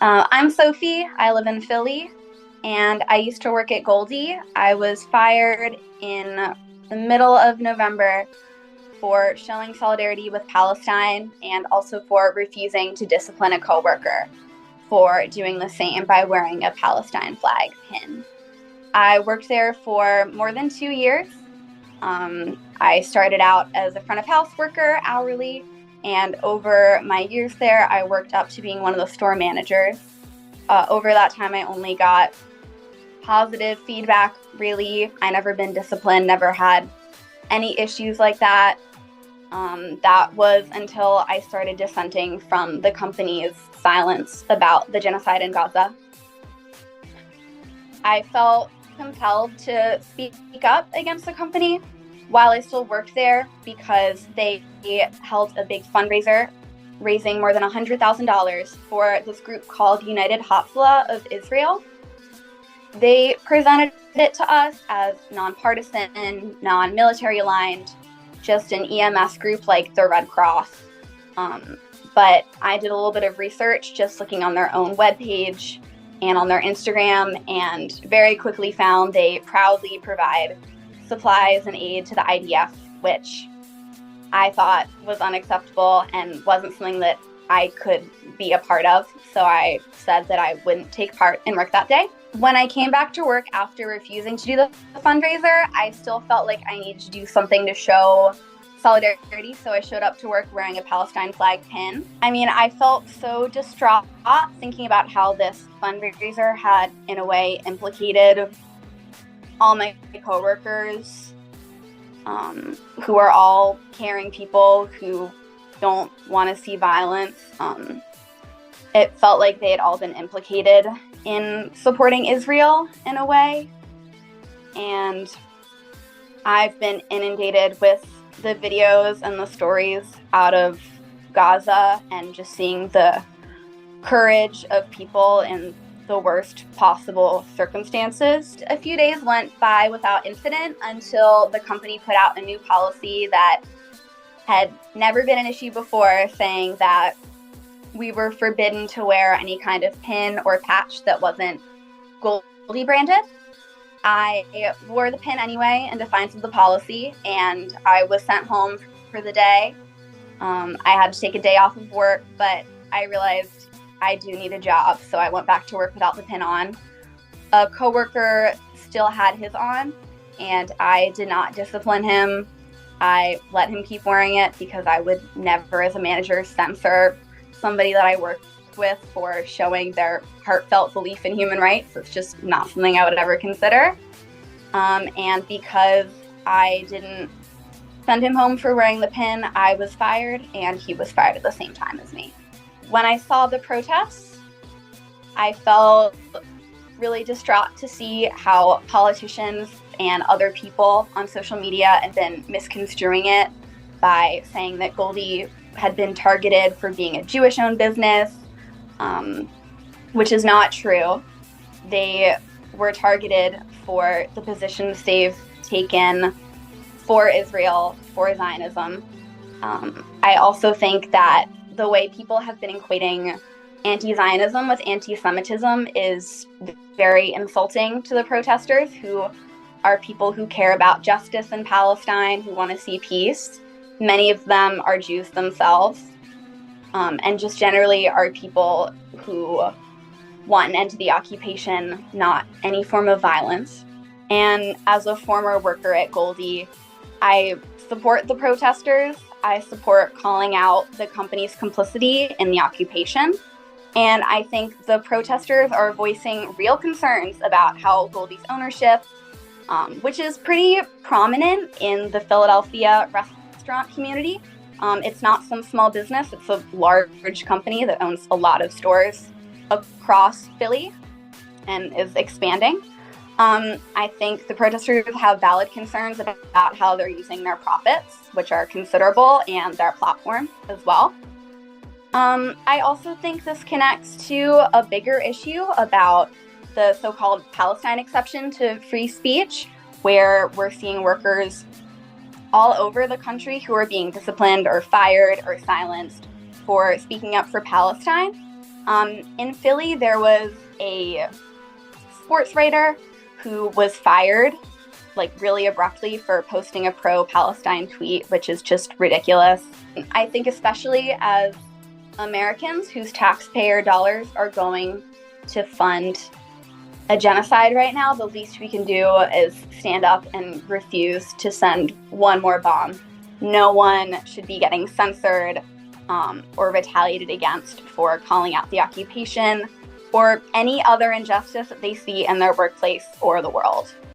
I'm Sophie. I live in Philly, and I used to work at Goldie. I was fired in the middle of November for showing solidarity with Palestine and also for refusing to discipline a coworker for doing the same by wearing a Palestine flag pin. I worked there for more than 2 years. I started out as a front of house worker hourly, and over my years there, I worked up to being one of the store managers. Over that time, I only got positive feedback, really. I never been disciplined, never had any issues like that. That was until I started dissenting from the company's silence about the genocide in Gaza. I felt compelled to speak up against the company while I still worked there because they held a big fundraiser raising more than $100,000 for this group called United Hatzalah of Israel. They presented it to us as nonpartisan, non-military aligned, just an EMS group like the Red Cross. But I did a little bit of research just looking on their own webpage and on their Instagram, and very quickly found they proudly provide supplies and aid to the IDF, which I thought was unacceptable and wasn't something that I could be a part of. So I said that I wouldn't take part in work that day. When I came back to work after refusing to do the fundraiser, I still felt like I needed to do something to show solidarity, so I showed up to work wearing a Palestine flag pin. I mean, I felt so distraught thinking about how this fundraiser had, in a way, implicated all my coworkers, who are all caring people who don't want to see violence. It felt like they had all been implicated in supporting Israel in a way. And I've been inundated with the videos and the stories out of Gaza and just seeing the courage of people in the worst possible circumstances. A few days went by without incident until the company put out a new policy that had never been an issue before, saying that we were forbidden to wear any kind of pin or patch that wasn't Goldie branded. I wore the pin anyway in defiance of the policy, and I was sent home for the day. I had to take a day off of work, but I realized I do need a job, so I went back to work without the pin on. A coworker still had his on, and I did not discipline him. I let him keep wearing it because I would never, as a manager, censor somebody that I worked with for showing their heartfelt belief in human rights. It's just not something I would ever consider. And because I didn't send him home for wearing the pin, I was fired, and he was fired at the same time as me. When I saw the protests, I felt really distraught to see how politicians and other people on social media had been misconstruing it by saying that Goldie had been targeted for being a Jewish-owned business, which is not true. They were targeted for the positions they've taken for Israel, for Zionism. I also think that the way people have been equating anti-Zionism with anti-Semitism is very insulting to the protesters, who are people who care about justice in Palestine, who want to see peace. Many of them are Jews themselves, and just generally are people who want an end to the occupation, not any form of violence. And as a former worker at Goldie, I support the protesters. I support calling out the company's complicity in the occupation. And I think the protesters are voicing real concerns about how Goldie's ownership, which is pretty prominent in the Philadelphia restaurant community. It's not some small business, it's a large company that owns a lot of stores across Philly and is expanding. I think the protesters have valid concerns about how they're using their profits, which are considerable, and their platform as well. I also think this connects to a bigger issue about the so-called Palestine exception to free speech, where we're seeing workers all over the country who are being disciplined or fired or silenced for speaking up for Palestine. In Philly, there was a sports writer who was fired like really abruptly for posting a pro-Palestine tweet, which is just ridiculous. I think especially as Americans whose taxpayer dollars are going to fund a genocide right now, the least we can do is stand up and refuse to send one more bomb. No one should be getting censored or retaliated against for calling out the occupation or any other injustice that they see in their workplace or the world.